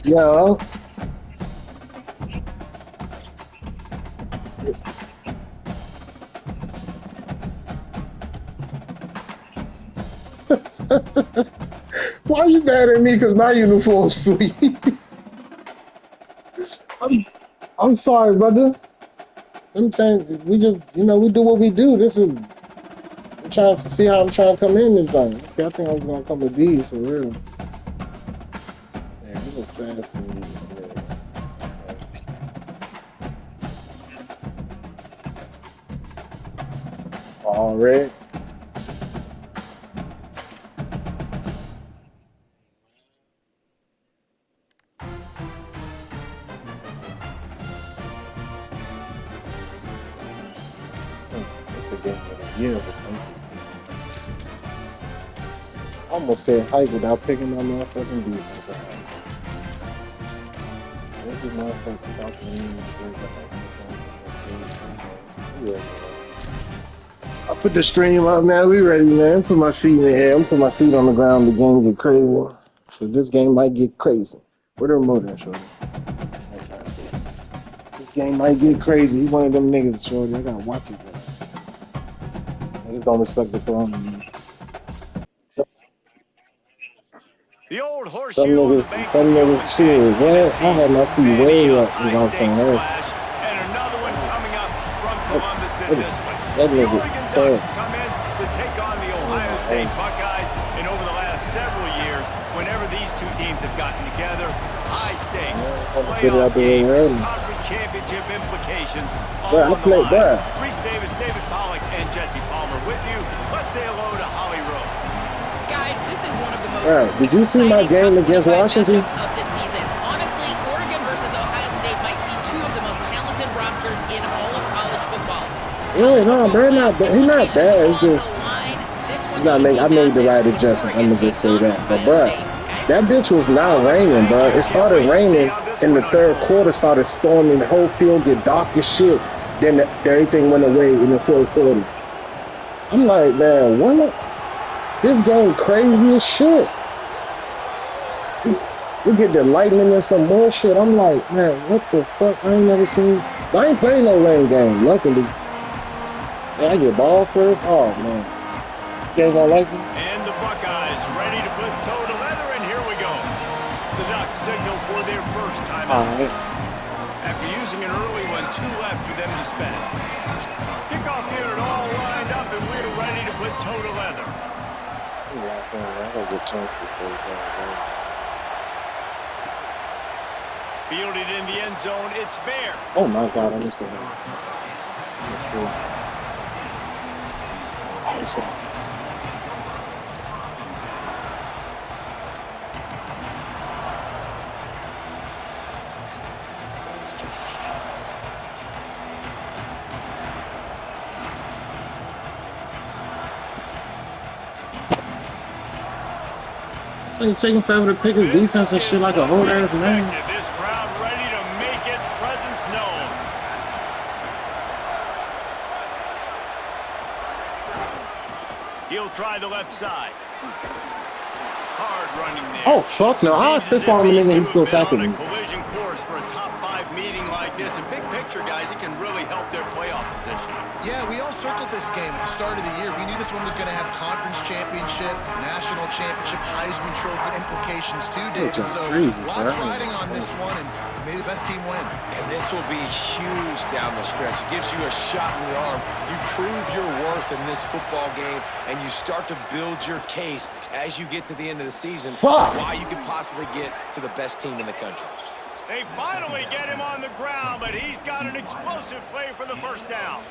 Yo, why you mad at me? Because my uniform's sweet. I'm, I'm sorry, brother. I'm saying we just, we do what we do. This is I'm trying to see how I'm trying to come in this thing. Okay, I think I was gonna come with these for real. Yeah, you look fast to me. All red. That's the game of the year or something. I almost said hype without picking my motherfucking defense out. Every motherfucker talking to me and shit. Yeah. I put the stream up, man. We ready, man. Put my feet in the air. I'm put my feet on the ground. The game get crazy. So this game might get crazy. Where the remote at, shorty? This game might get crazy. He one of them niggas, shorty. I gotta watch it, man. Niggas don't respect the throne. So, The old some horseshoe niggas, shit, man. I had my feet way up when I was playing this. And another one coming up from Columbus in this one. That The nigga, Oregon so, Ducks come in to take on the Ohio State Buckeyes. And over the last several years, whenever these two teams have gotten together, high stakes, playoff games, conference championship implications, all on the line. Reese Davis, David Pollack, and Jesse Palmer with you. Let's say hello to Holly Rowe. Guys, this is one of the most did you see my game against Washington? of this season. Honestly, Oregon versus Ohio State might be two of the most talented rosters in all of college football. Yeah, no, bro, not bad. He's not bad. It's just I made the right adjustment. I'm gonna just say that. But bro, that bitch was not raining, bro. It started raining in the third quarter. Started storming. The whole field get dark as shit. Then everything went away in the fourth quarter. I'm like, man, what? This game crazy as shit. We get the lightning and some more shit. I'm like, man, what the fuck? I ain't never seen. I ain't playing no lane game, luckily. Yeah, I get ball first. Oh man, you guys gonna like it? And the Buckeyes ready to put toe to leather, and here we go. The Ducks signal for their first timeout. After using an early one, 2 left for them to spend. Kickoff unit all lined up, and we're ready to put toe to leather. Fielded in the end zone, it's Bear. Oh my God, I missed the one. It's like taking forever to pick his defense and shit like a old ass man. This crowd ready to make its presence known. He'll try the left side. Hard running there. Oh fuck no! I still on the nigga. He's still tackling me. Collision course for a top 5 meeting like this. And big picture, guys, it can really help their playoff position. Yeah, we all circled this game at the start of the year. We knew this one was going to have conference championship, national championship, Heisman Trophy implications too, Dave. So lots riding on this one, and may the best team win. And this will be huge down the stretch. It gives you a shot in the arm. You prove your worth in this football game, and you start to build your case as you get to the end of the season. Why you could possibly get to the best team in the country. They finally get him on the ground, but he's got an explosive play for the first down.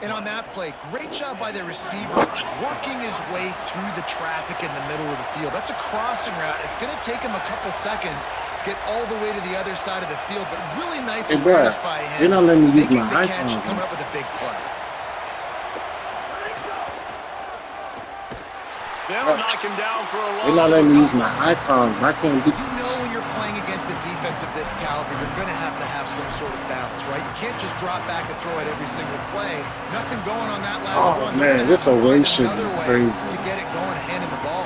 And on that play, great job by the receiver working his way through the traffic in the middle of the field. That's a crossing route. It's going to take him a couple seconds to get all the way to the other side of the field, but really nice awareness by him. You're not letting me use making my the catch, coming up with a big play. They'll knock him down for a loss. You're not letting me use my icon. I can't beat You know when you're playing against a defense of this caliber, you're going to have some sort of balance, right? You can't just drop back and throw it every single play. Nothing going on that last one. Oh man, this away shit is crazy. To get it going, handing the ball.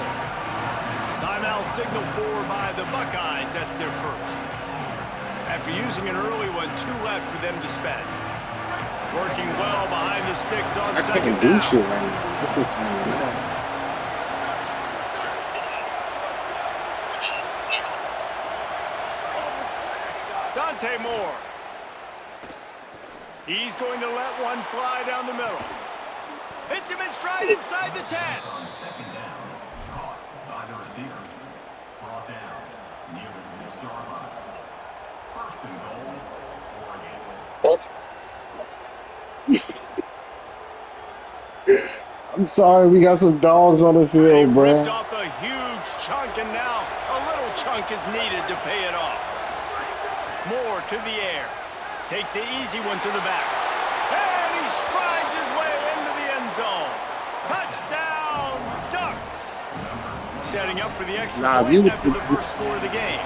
Timeout timeout signal for by the Buckeyes. That's their first. After using an early one, 2 left for them to spend. Working well behind the sticks on I second can't do down. shit right now. That's what's on me. Dante Moore. He's going to let one fly down the middle. Hits him in stride inside the 10. I'm sorry, we got some dogs on the They field, bro. ripped off a huge chunk, and now a little chunk is needed to pay it off. Moore to the air. Takes the easy one to the back. And he strides his way into the end zone. Touchdown, Ducks. Setting up for the extra point after the first score of the game.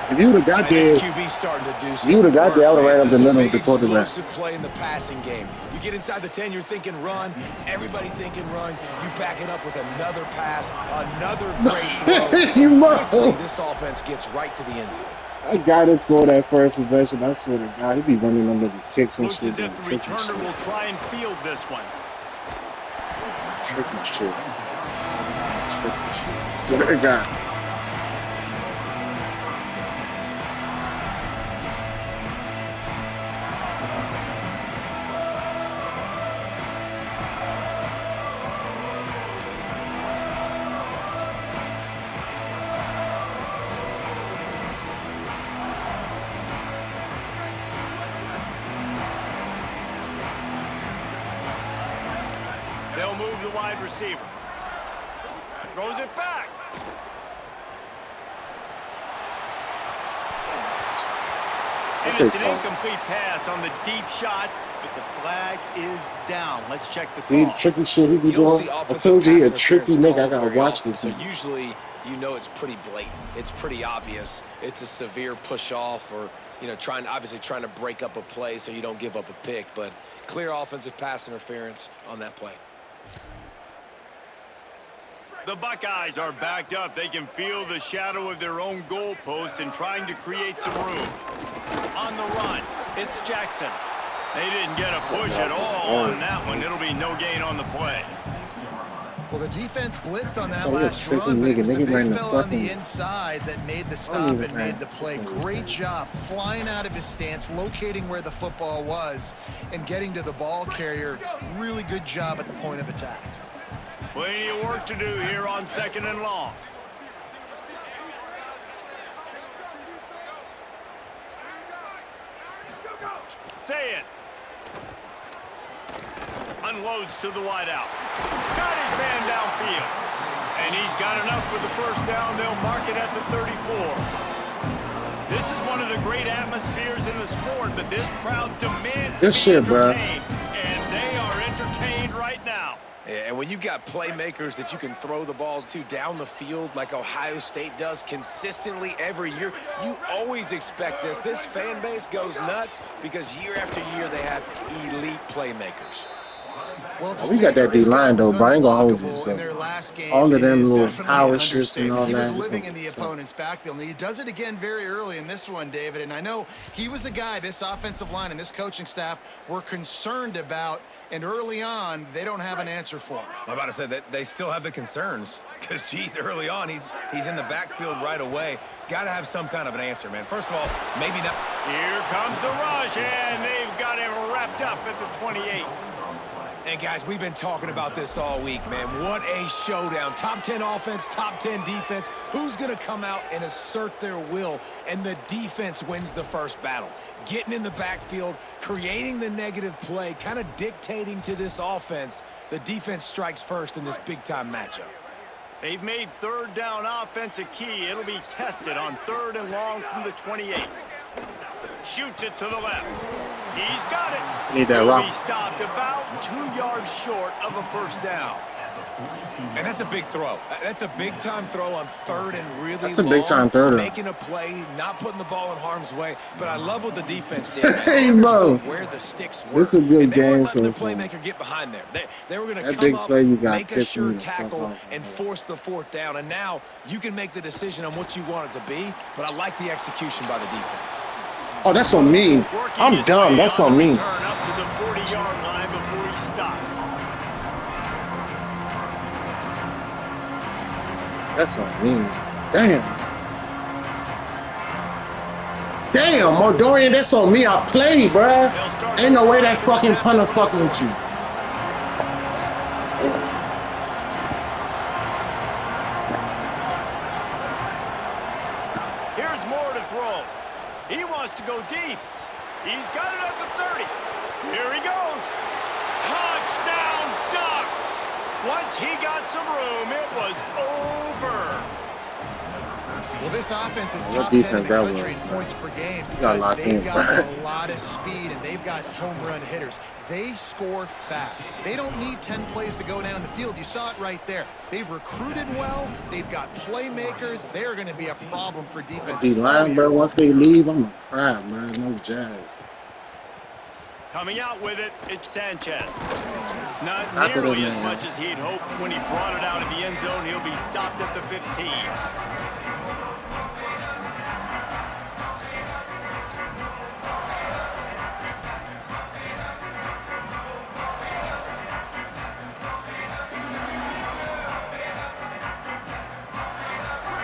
If you would have got there, QB starting to do you would have got there, I would have ran up the middle of the quarterback. Explosive play in the passing game. You get inside the 10, you're thinking run. Everybody thinking run. You back it up with another pass, another great throw. You must. This offense gets right to the end zone. That guy that scored that first possession, I swear to God, he'd be running under the kicks and Looks shit. as if the returner will try and field this one. Tricky shit. Tricky shit. Swear to God. They'll move the wide receiver. Throws it back. And it's an incomplete pass on the deep shot, but the flag is down. Let's check the See, call. tricky shit he be You'll doing. see I offensive told you he a pass tricky interference nigga. I called gotta very watch often. this. So usually, you know, it's pretty blatant. It's pretty obvious. It's a severe push off, or obviously trying to break up a play so you don't give up a pick. But clear offensive pass interference on that play. The Buckeyes are backed up. They can feel the shadow of their own goalpost and trying to create some room. On the run, it's Jackson. They didn't get a push at all on that one. It'll be no gain on the play. Well, the defense blitzed on that So last tricky run, but it was the nigga ran big the fella on the fucking- inside that made the stop and made the play. Great job flying out of his stance, locating where the football was, and getting to the ball carrier. Really good job at the point of attack. Plenty of work to do here on 2nd and long. Say it. Unloads to the wideout. Got his man downfield. And he's got enough for the first down. They'll mark it at the 34. This is one of the great atmospheres in the sport, but this crowd demands Good to be shit, bro. entertained. And they are entertained right now. And when you've got playmakers that you can throw the ball to down the field like Ohio State does consistently every year, you always expect this. This fan base goes nuts because year after year they have elite playmakers. Well, We got that D-line, though, but I ain't gonna hold you, so. in their last game All of them is little definitely power an shifts and all understatement. He was that. living in the opponent's backfield, and he does it again very early in this one, David. And I know he was the guy this offensive line and this coaching staff were concerned about, and early on, they don't have an answer for him. I'm about to say that they still have the concerns because, geez, early on, he's in the backfield right away. Got to have some kind of an answer, man. First of all, maybe not. Here comes the rush, and they've got him wrapped up at the 28. And, guys, we've been talking about this all week, man. What a showdown. Top 10 offense, top 10 defense. Who's going to come out and assert their will? And the defense wins the first battle. Getting in the backfield, creating the negative play, kind of dictating to this offense. The defense strikes first in this big-time matchup. They've made 3rd down offense a key. It'll be tested on 3rd and long from the 28. Shoots it to the left. He's got it. Need that He'll rock. be stopped about 2 yards short of a first down. And that's a big throw. That's a big-time throw on third and really That's a big-time throw. making a play, not putting the ball in harm's way. But I love what the defense did. Hey, They bro. understood where the sticks were. This is a good and they game weren't letting the so far. playmaker get behind there. They were going to That come big up, play you got make a pissed sure me the fuck tackle, off, and man. force the fourth down. And now you can make the decision on what you want it to be. But I like the execution by the defense. Oh, that's on me. I'm dumb. That's on me. Turn up to the 40-yard line before he stopped. That's on me. Damn. Damn, Dorian, that's on me. I played, bruh. Ain't no way that fucking punter fucking with you. Here's Moore to throw. He wants to go deep. He's got it at the 30. Here he goes. Touchdown, Ducks. Once he got some room, it was over. Well, this offense is What top 10 in defense the that country was, in points per game got because locked they've in, got bro. a lot of speed and they've got home run hitters. They score fast. They don't need 10 plays to go down the field. You saw it right there. They've recruited well. They've got playmakers. They're going to be a problem for defense. D-line, bro, once they leave, I'm a crap, man. No jazz. Coming out with it, it's Sanchez. Not After nearly that, as man. much as he'd hoped when he brought it out of the end zone. He'll be stopped at the 15.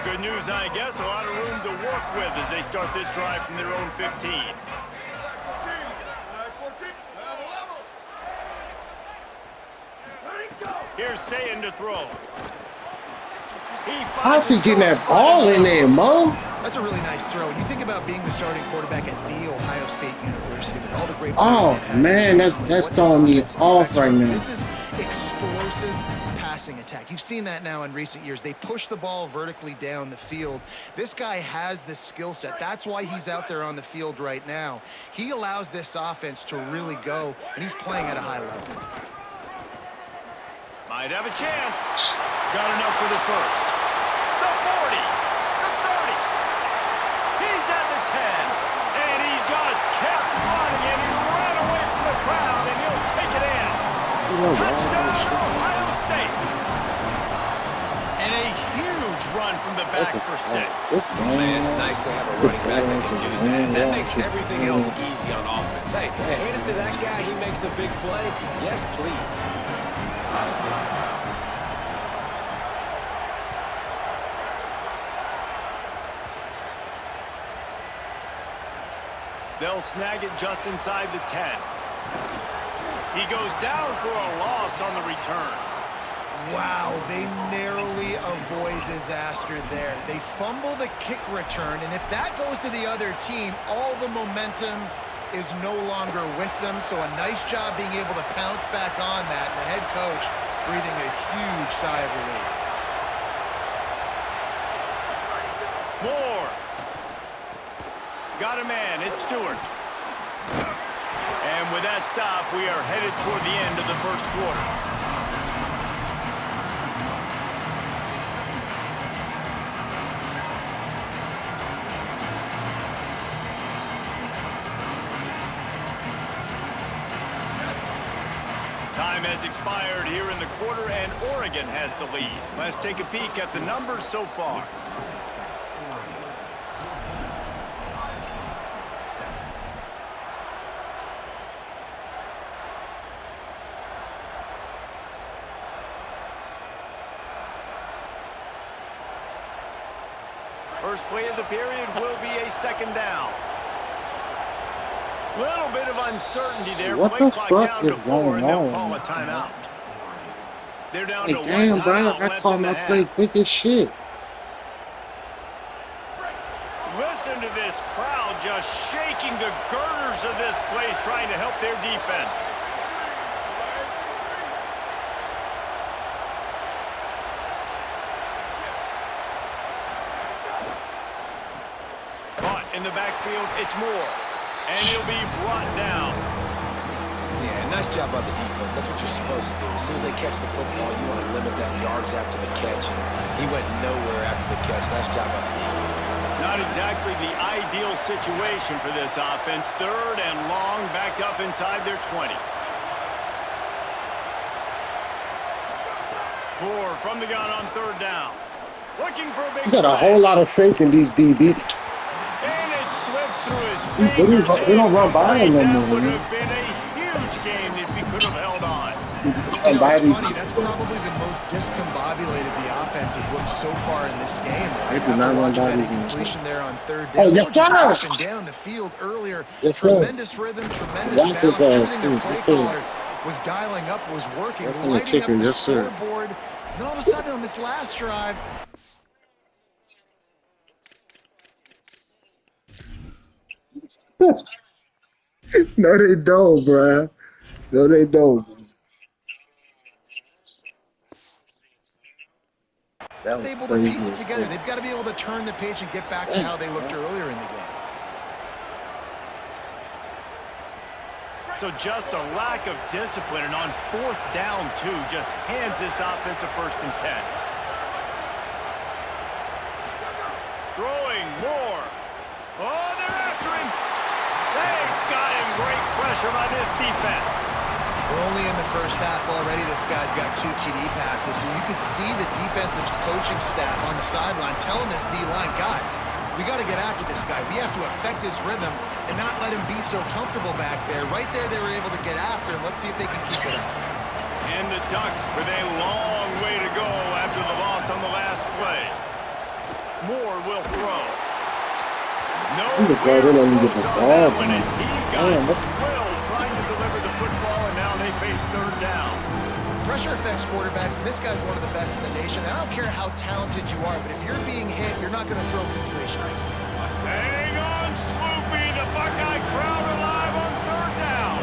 Good news, I guess. A lot of room to work with as they start this drive from their own 15. Here's Sayin to throw. How's he getting that ball in there, Mo? That's a really nice throw. When you think about being the starting quarterback at The Ohio State University with all the great Oh, players they've had, man, that's what this throwing me offense off expects right from them. now. This is explosive passing attack. You've seen that now in recent years. They push the ball vertically down the field. This guy has the skill set. That's why he's out there on the field right now. He allows this offense to really go, and he's playing at a high level. Might have a chance. Got enough for the first. The 40. The 30. He's at the 10. And he just kept running, and he ran away from the crowd, and he'll take it in. Touchdown, Ohio State. And a huge run from the back for 6. Man, it's nice to have a running back that can do that. That makes everything else easy on offense. Hey, hand it to that guy. He makes a big play. Yes, please. They'll snag it just inside the 10. He goes down for a loss on the return. Wow, they narrowly avoid disaster there. They fumble the kick return, and if that goes to the other team, all the momentum is no longer with them. So a nice job being able to pounce back on that, and the head coach breathing a huge sigh of relief. Moore. Got a man. It's Stewart. And with that stop, we are headed toward the end of the first quarter. Time has expired here in the quarter, and Oregon has the lead. Let's take a peek at the numbers so far. First play of the period will be a second down. Little bit of uncertainty there. What Play the clock fuck down is to 4, and going they'll call on? a timeout. They're down Hey, to one damn, bro, timeout I left called in the my half. play quick as shit. Listen to this crowd just shaking the girders of this place, trying to help their defense. Caught in the backfield, it's Moore. And he'll be brought down. Yeah, nice job by the defense. That's what you're supposed to do. As soon as they catch the football, you want to limit that yards after the catch. And he went nowhere after the catch. Nice job by the defense. Not exactly the ideal situation for this offense. 3rd and long, backed up inside their 20. Moore from the gun on 3rd down. Looking for a big You got a play. whole lot of faith in these DBs. And it slips through his fingers. We don't run by him no That more. would have been a huge game if he could have held on. And It's Biden, funny. That's probably the most discombobulated the offense has looked so far in this game. I did After not run watching by that these guys. incompletion there on 3rd Oh, down. yes, They were just sir. up and down the field earlier. Yes, sir. Tremendous rhythm, tremendous That balance. is, Everything their yes, play sir. caller was dialing up was working, That's in the lighting up kicker, the yes, sir. scoreboard. Then all of a sudden on this last drive, no, they don't, bruh. No, they don't. That was able to piece crazy. it together. They've got to be able to turn the page and get back to how they looked earlier in the game. So just a lack of discipline, and on 4th down, 2, just hands this offense a 1st and 10. Throwing more. Oh, they're after him. They got him. Great pressure by this defense. We're only in the first half already. This guy's got 2 TD passes, so you could see the defensive coaching staff on the sideline telling this D-line, guys, we got to get after this guy. We have to affect his rhythm and not let him be so comfortable back there. Right there, they were able to get after him. Let's see if they can keep it up. And the Ducks with a long way to go after the loss on the last play. Moore will throw. No, He was right in on me with the ball, when man. as he got Man, that's- Will trying to deliver the football, and now they face 3rd down. Pressure affects quarterbacks, and this guy's one of the best in the nation. I don't care how talented you are, but if you're being hit, you're not going to throw completions. Hang on, Sloopy. The Buckeye crowd alive on 3rd down.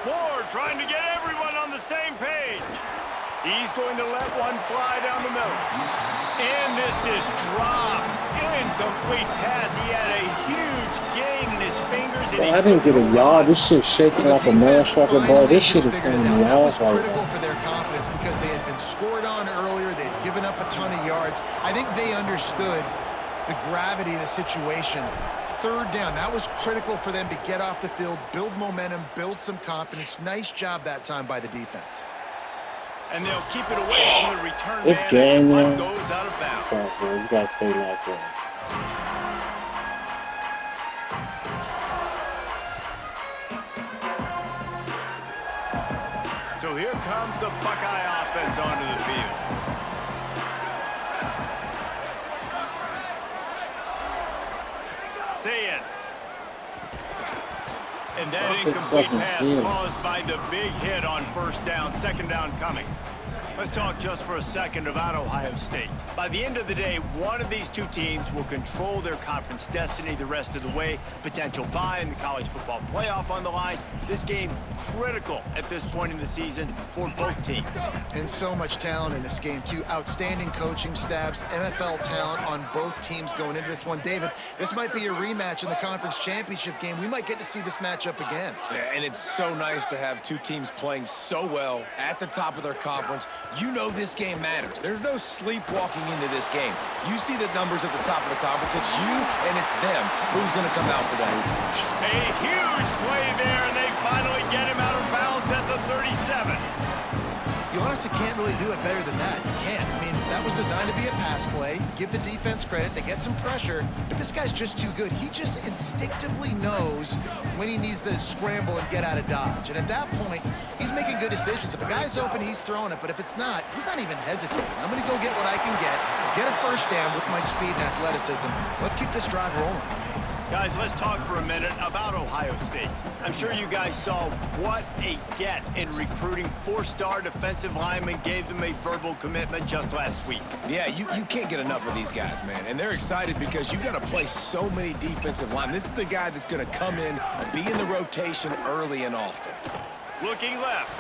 Moore trying to get everyone on the same page. He's going to let one fly down the middle. And this is dropped. Incomplete pass. He had a huge gain in his fingers. And Bro, I didn't get a yard. This shit shaking like a motherfucker, bro. This shit is figured it going out. That was off right critical now. for their confidence because they had been scored on earlier. They had given up a ton of yards. I think they understood the gravity of the situation. 3rd down, that was critical for them to get off the field, build momentum, build some confidence. Nice job that time by the defense. And they'll keep it away from the return This man game, as the man. punt goes out of bounds. Sorry, bro. You gotta stay locked in. So here comes the Buckeye offense onto the field. Say it. And that Fuck this incomplete fucking pass field. caused by the big hit on 1st down, 2nd down coming. Let's talk just for a second about Ohio State. By the end of the day, one of these two teams will control their conference destiny the rest of the way. Potential bye in the college football playoff on the line. This game critical at this point in the season for both teams. And so much talent in this game, too. Outstanding coaching staffs, NFL talent on both teams going into this one. David, this might be a rematch in the conference championship game. We might get to see this matchup again. Yeah, and it's so nice to have 2 teams playing so well at the top of their conference. You know this game matters. There's no sleepwalking into this game. You see the numbers at the top of the conference. It's you and it's them. Who's going to come out today? A huge play there, and they finally get him out of bounds at the 37. You honestly can't really do it better than that. You can't. I mean, that was designed to be a pass play. Give the defense credit. They get some pressure, but this guy's just too good. He just instinctively knows when he needs to scramble and get out of dodge. And at that point, he's making good decisions. If a guy's open, he's throwing it. But if it's not, he's not even hesitating. I'm going to go get what I can get a 1st down with my speed and athleticism. Let's keep this drive rolling. Guys, let's talk for a minute about Ohio State. I'm sure you guys saw what a get in recruiting. 4-star defensive linemen gave them a verbal commitment just last week. Yeah, you can't get enough of these guys, man. And they're excited because you got to play so many defensive linemen. This is the guy that's going to come in, be in the rotation early and often. Looking left.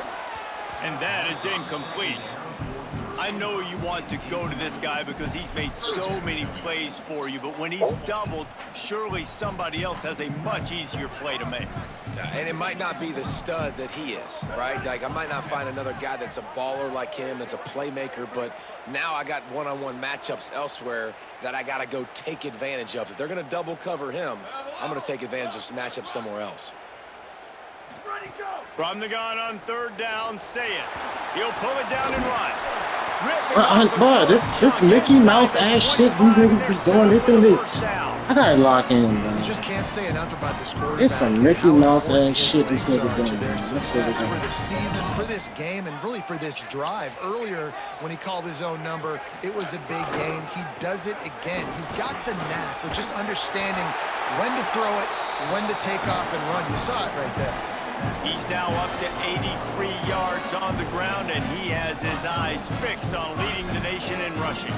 And that is incomplete. I know you want to go to this guy because he's made so many plays for you, but when he's doubled, surely somebody else has a much easier play to make. And it might not be the stud that he is, right? Like, I might not find another guy that's a baller like him, that's a playmaker, but now I got one-on-one matchups elsewhere that I got to go take advantage of. If they're going to double cover him, I'm going to take advantage of some matchups somewhere else. From the gun on third down, say it. He'll pull it down and run. Bro, this Mickey Mouse ass shit these niggas be doing, they think they... I gotta lock in, bro. You just can't say enough about this quarterback. It's some Mickey Mouse ass shit this nigga To doing, their man. That's success what for it the season, for this game, and really for this drive. Earlier, when he called his own number, it was a big gain. He does it again. He's got the knack of just understanding when to throw it, when to take off and run. You saw it right there. He's now up to 83 yards on the ground, and he has his eyes fixed on leading the nation in rushing.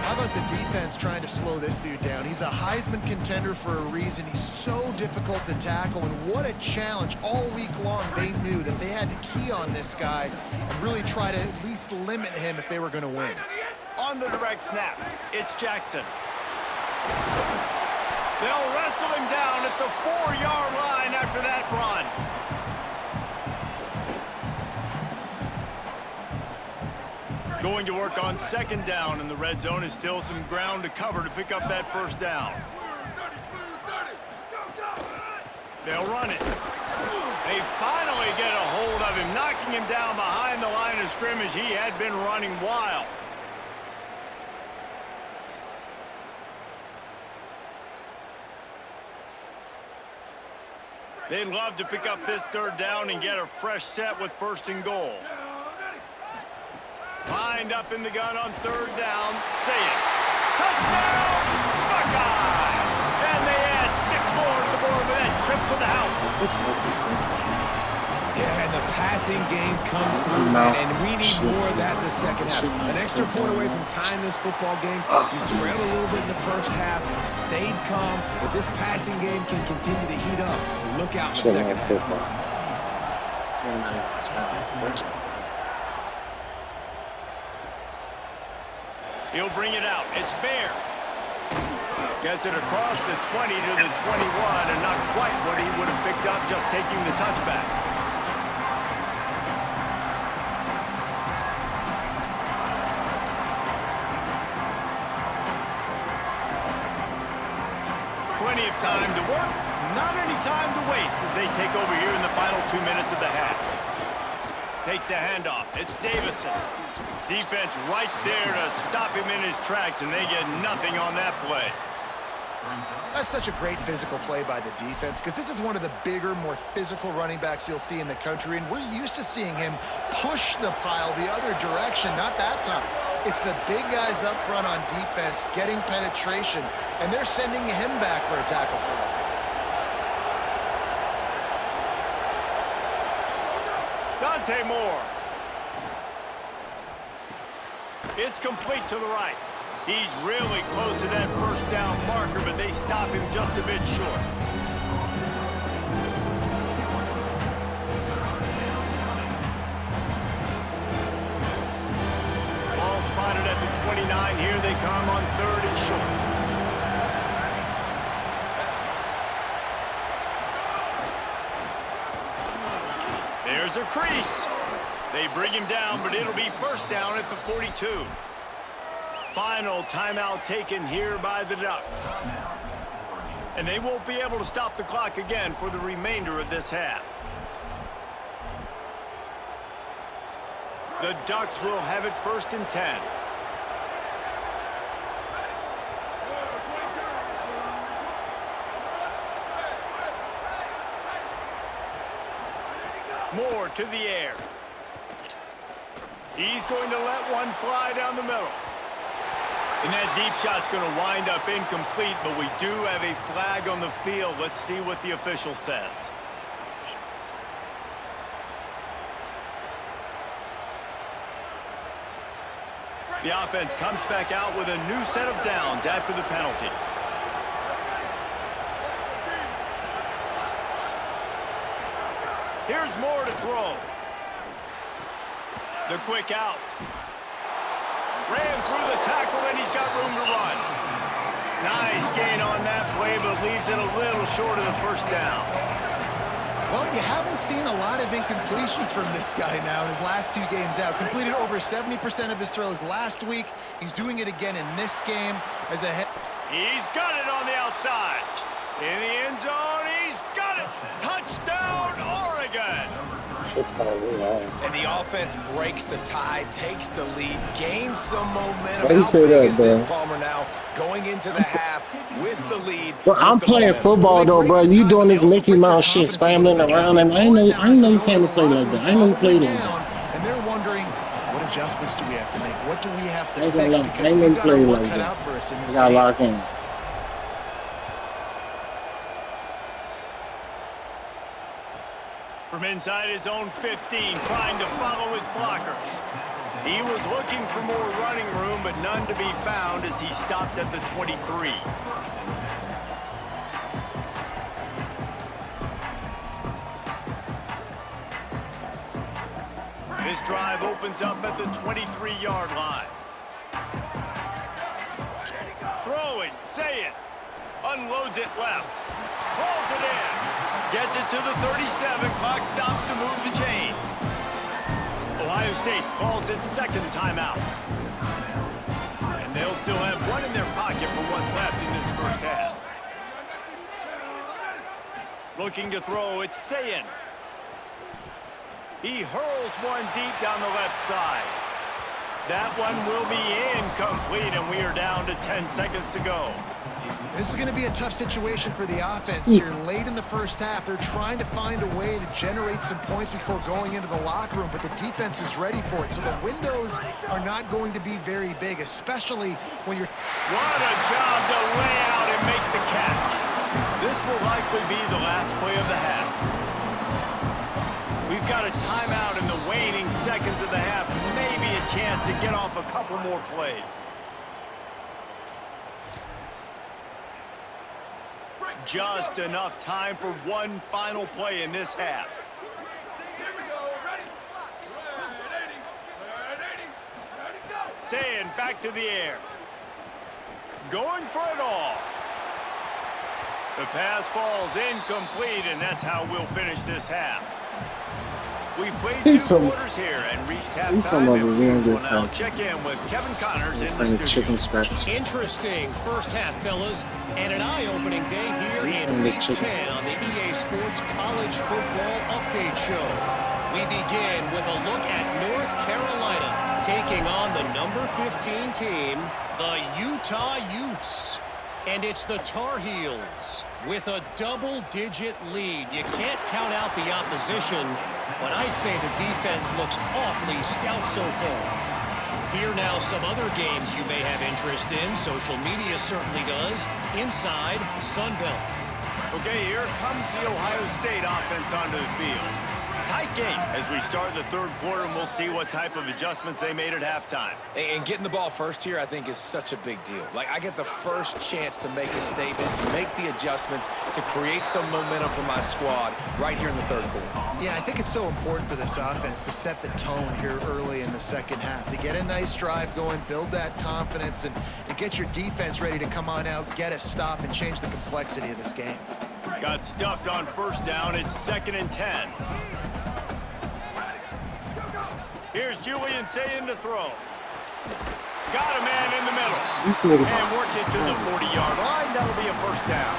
How about the defense trying to slow this dude down? He's a Heisman contender for a reason. He's so difficult to tackle, and what a challenge. All week long, they knew that they had to key on this guy and really try to at least limit him if they were going to win. On the direct snap, it's Jackson. They'll wrestle him down at the 4-yard line after that run. Going to work on second down in the red zone is still some ground to cover to pick up that first down. They'll run it. They finally get a hold of him, knocking him down behind the line of scrimmage. He had been running wild. They'd love to pick up this third down and get a fresh set with first and goal. Lined up in the gun on third down. Say it. Touchdown, Buckeye! And they add 6 more to the board with that trip to the house. Yeah, and the passing game comes through, man, and we need more of that in the second half. An extra point away from tying this football game. You trailed a little bit in the first half, stayed calm. If this passing game can continue to heat up, look out in the second half. He'll bring it out. It's Bear. Gets it across the 20 to the 21, and not quite what he would have picked up just taking the touchback. Plenty of time to work, not any time to waste as they take over here in the final 2 minutes of the half. Takes the handoff. It's Davison. Defense right there to stop him in his tracks, and they get nothing on that play. That's such a great physical play by the defense because this is one of the bigger, more physical running backs you'll see in the country, and we're used to seeing him push the pile the other direction. Not that time. It's the big guys up front on defense getting penetration, and they're sending him back for a tackle for that. Dante Moore. It's complete to the right. He's really close to that first down marker, but they stop him just a bit short. Ball spotted at the 29. Here they come on third and short. There's a crease. They bring him down, but it'll be first down at the 42. Final timeout taken here by the Ducks. And they won't be able to stop the clock again for the remainder of this half. The Ducks will have it first and 10. Moore to the air. He's going to let one fly down the middle. And that deep shot's going to wind up incomplete, but we do have a flag on the field. Let's see what the official says. The offense comes back out with a new set of downs after the penalty. Here's more to throw. The quick out. Ran through the tackle, and he's got room to run. Nice gain on that play, but leaves it a little short of the first down. Well, you haven't seen a lot of incompletions from this guy now in his last 2 games out. Completed over 70% of his throws last week. He's doing it again in this game as a head. He's got it on the outside. In the end zone, he's got it. Touchdown, Oregon. And the offense breaks the tie, takes the lead, gains some momentum. Why you How say big that, is this, bro? Palmer, now going into the half with the lead? Bro, I'm playing football though, bro. You doing this Mickey Mouse shit, scrambling around, and I know you can't play like that. I know you play like that. And they're wondering, what adjustments do we have to make? What do we have to I fix? ain't Because gonna we've got our play work like cut that. out for us in I this got game. locked in. From inside his own 15, trying to follow his blockers. He was looking for more running room, but none to be found as he stopped at the 23. This drive opens up at the 23-yard line. Throwing, say it. Unloads it left. Pulls it in. Gets it to the 37. Clock stops to move the chains. Ohio State calls its second timeout. And they'll still have one in their pocket for what's left in this first half. Looking to throw, it's Sayin. He hurls one deep down the left side. That one will be incomplete, and we are down to 10 seconds to go. This is going to be a tough situation for the offense here. Late in the first half, they're trying to find a way to generate some points before going into the locker room, but the defense is ready for it. So the windows are not going to be very big, especially when you're... What a job to lay out and make the catch. This will likely be the last play of the half. We've got a timeout in the waning seconds of the half. Maybe a chance to get off a couple more plays. Just enough time for one final play in this half. Sayin back to the air. Going for it all. The pass falls incomplete, and that's how we'll finish this half. We've played 2 quarters here and reached halftime. We'll now check in with Kevin Connors in the Chicken studio. scratch. Interesting first half, fellas, and an eye-opening day here in Week 10 on the EA Sports College Football Update Show. We begin with a look at North Carolina taking on the number 15 team, the Utah Utes. And it's the Tar Heels with a double-digit lead. You can't count out the opposition, but I'd say the defense looks awfully stout so far. Here now some other games you may have interest in. Social media certainly does. Inside Sunbelt. Okay, here comes the Ohio State offense onto the field. Tight game as we start the third quarter, and we'll see what type of adjustments they made at halftime. And getting the ball first here, I think, is such a big deal. Like, I get the first chance to make a statement, to make the adjustments, to create some momentum for my squad right here in the third quarter. Yeah, I think it's so important for this offense to set the tone here early in the second half, to get a nice drive going, build that confidence, and get your defense ready to come on out, get a stop, and change the complexity of this game. Got stuffed on first down. It's 2nd and 10. Here's Julian Sayin to throw. Got a man in the middle. And works it to the 40-yard line. That'll be a first down.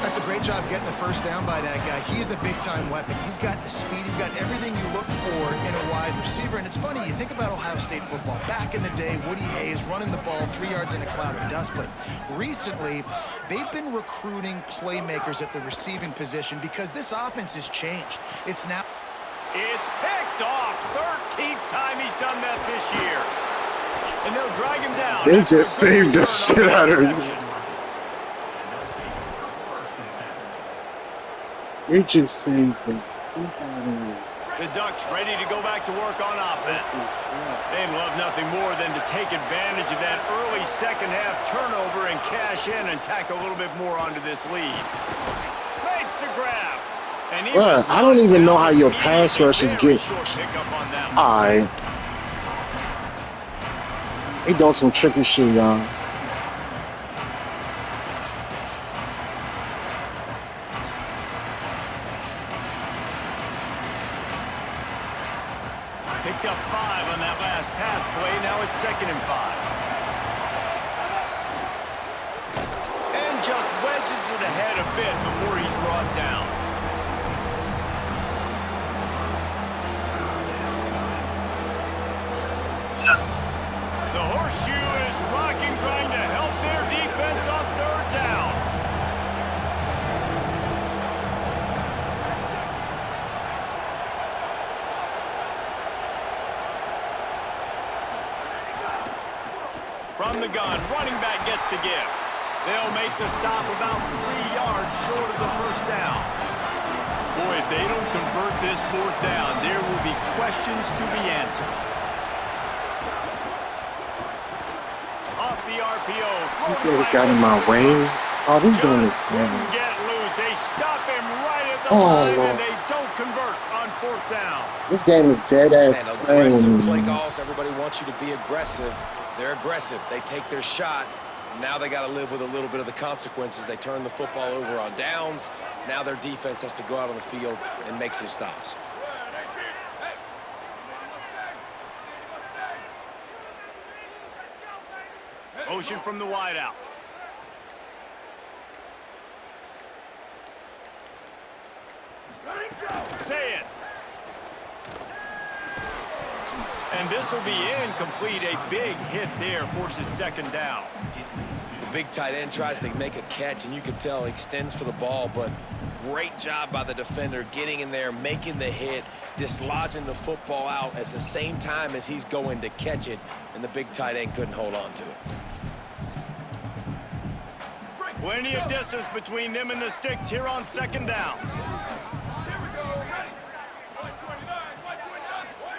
That's a great job getting the first down by that guy. He is a big-time weapon. He's got the speed. He's got everything you look for in a wide receiver. And it's funny, you think about Ohio State football. Back in the day, Woody Hayes running the ball 3 yards in a cloud of dust. But recently, they've been recruiting playmakers at the receiving position because this offense has changed. It's now... It's picked off. 13th time he's done that this year. And they'll drag him down. They just saved the shit out of him. They just saved him. The Ducks ready to go back to work on offense. They'd love nothing more than to take advantage of that early second half turnover and cash in and tack a little bit more onto this lead. Makes the grab. Bruh, I don't even know how your pass rushes get. Alright. He doing some tricky shit, y'all. Picked up 5 on that last pass play. Now it's 2nd and 5. And just wedges it ahead a bit before he's brought down. The horseshoe is rocking, trying to help their defense on 3rd down. From the gun, running back gets to give. They'll make the stop about 3 yards short of the 1st down. Boy, if they don't convert this 4th down, there will be questions to be answered. Off the RPO. This nigga's got in my way. Oh, this game is couldn't get loose. They stop him right at the Oh, line, Lord. and they don't convert on 4th down. This game is dead ass And playing with aggressive me, play man. calls. Everybody wants you to be aggressive. They're aggressive. They take their shot. Now they got to live with a little bit of the consequences. They turn the football over on downs. Now their defense has to go out on the field and make some stops. Motion from the wideout. Say it. And this will be incomplete. A big hit there forces 2nd down. The big tight end tries to make a catch, and you can tell he extends for the ball, but great job by the defender getting in there, making the hit, dislodging the football out at the same time as he's going to catch it, and the big tight end couldn't hold on to it. Plenty of distance between them and the sticks here on 2nd down.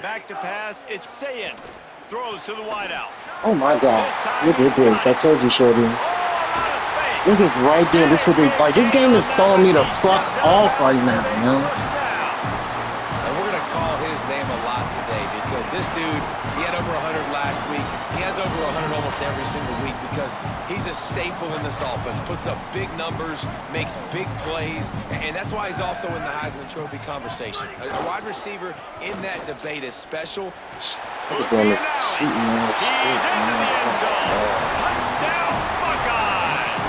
Back to pass. It's Sayin. Throws to the wideout. Oh my god. Look at this. I told you, Shorty. Look at right there. This would be like this game is throwing me the fuck off right now, man. And we're going to call his name a lot today because this dude, he had over 100 last week. He has over 100 almost every single week because he's a staple in this offense. Puts up big numbers, makes big plays, and that's why he's also in the Heisman Trophy conversation. A wide receiver in that debate is special. This game is cheating, man. He's into the end zone. Touchdown, Buckeyes!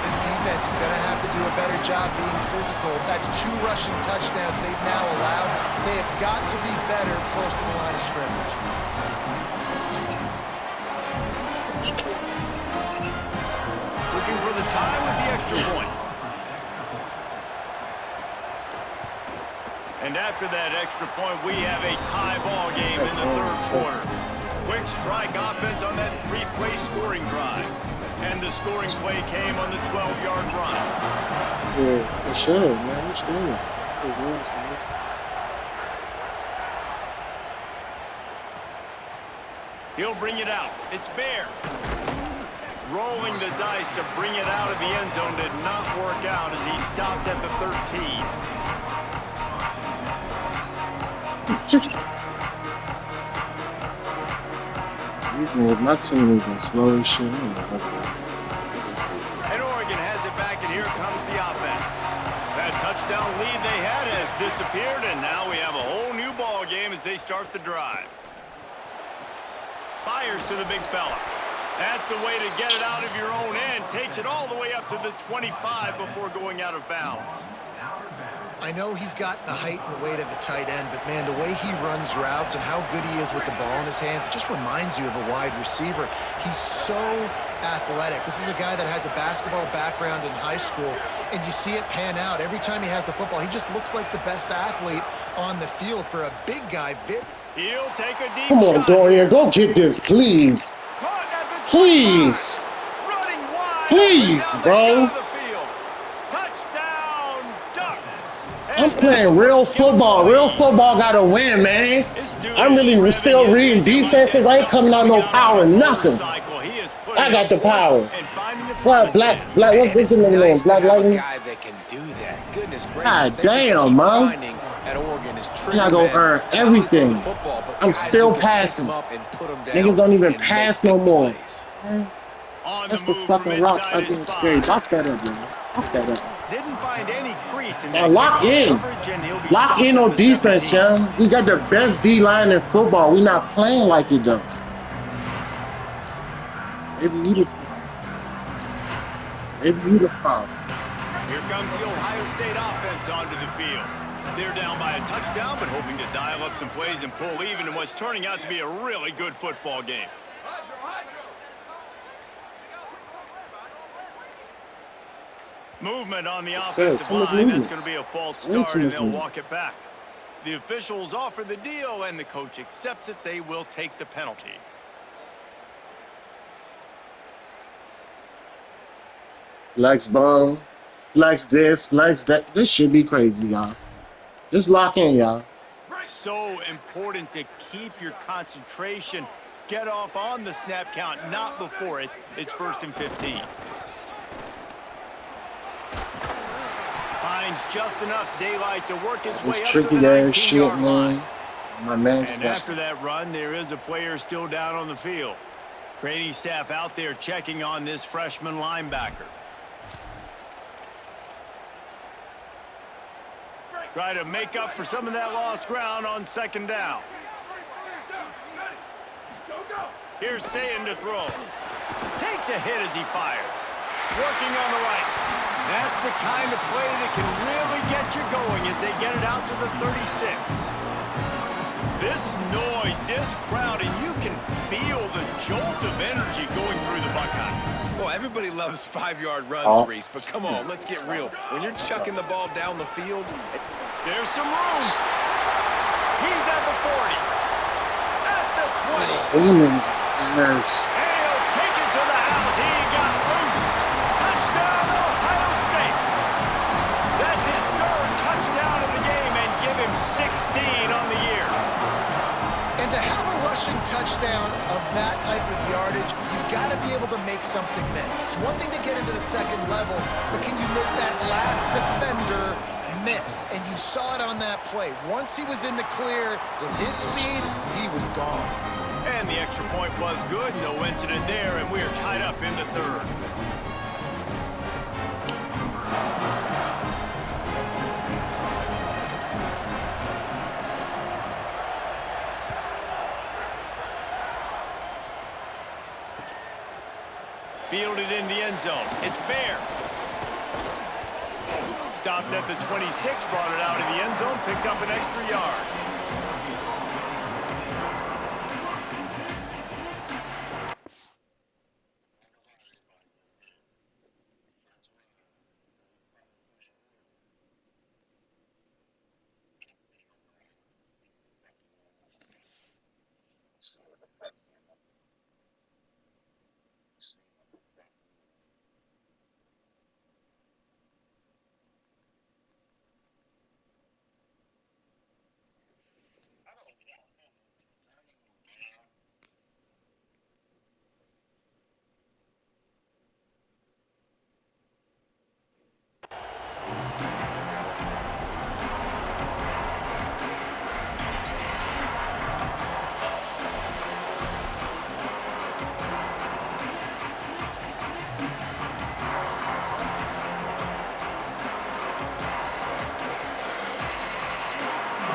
This defense is going to have to do a better job being physical. That's 2 rushing touchdowns they've now allowed. They have got to be better close to the line of scrimmage. Looking for the tie with the extra point. And after that extra point, we have a tie ball game in the 3rd quarter. Quick strike offense on that 3-play scoring drive. And the scoring play came on the 12-yard run. Yeah, for sure, man. What's going on? He'll bring it out. It's Bear. Rolling the dice to bring it out of the end zone did not work out as he stopped at the 13. These niggas, my team moving slow as shit. And Oregon has it back, and here comes the offense. That touchdown lead they had has disappeared, and now we have a whole new ball game as they start the drive. Fires to the big fella. That's the way to get it out of your own end. Takes it all the way up to the 25 before going out of bounds. I know he's got the height and the weight of a tight end, but man, the way he runs routes and how good he is with the ball in his hands, it just reminds you of a wide receiver. He's so athletic. This is a guy that has a basketball background in high school, and you see it pan out. Every time he has the football, he just looks like the best athlete on the field for a big guy. He'll take a deep Come on, shot. Dorian, go get this, please. Caught at the Please. 25. Running wide. Please, Down the bro. middle of the field. Touchdown, Ducks. I'm playing real football. Real football gotta win, man. I'm really still reading defenses. I ain't coming out no power, nothing. I got the power. And finding the What, Black, what's And this it's in the name? nice to Black have a Lightning? guy that can do that. Goodness gracious. God they just damn, keep man. finding at Oregon is I'm not gonna earn everything. I'm still passing. Niggas don't even pass no more. That's the fucking rocks are getting scary. Box that up, man. Box that up. Didn't find any crease in Now that lock in. coverage, and he'll be Lock in on stopped at the defense, 17. young. We got the best D-line in football. We not playing like it, though. Maybe you the problem. Here comes the Ohio State offense onto the field. They're down by a touchdown, but hoping to dial up some plays and pull even in what's turning out to be a really good football game. Movement on the offensive line. That's going to be a false start, and they'll walk it back. The officials offer the deal, and the coach accepts it. They will take the penalty. Lex bone, Lex this, Lex that. This should be crazy, y'all. Just lock in, y'all. So important to keep your concentration. Get off on the snap count, not before it. It's 1st and 15. Finds just enough daylight to work his way up to the 19-yard line. My man. And after that run, there is a player still down on the field. Training staff out there checking on this freshman linebacker. Try to make up for some of that lost ground on 2nd down. Here's Sayin to throw. Takes a hit as he fires. Working on the right. That's the kind of play that can really get you going as they get it out to the 36. This noise, this crowd, and you can feel the jolt of energy going through the Buckeyes. Well, everybody loves 5-yard runs, Reese, but come on, let's get real. When you're chucking the ball down the field... There's some room. He's at the 40. At the 20. And he'll take it to the house. He got loose. Touchdown, Ohio State. That's his 3rd touchdown of the game and give him 16 on the year. And to have a rushing touchdown of that type of yardage, you've got to be able to make something miss. It's one thing to get into the 2nd level, but can you make that last defender miss? And you saw it on that play. Once he was in the clear with his speed, he was gone. And the extra point was good. No incident there, and we are tied up in the 3rd. Fielded in the end zone. It's Bear. Stopped at the 26, brought it out of the end zone, picked up an extra yard.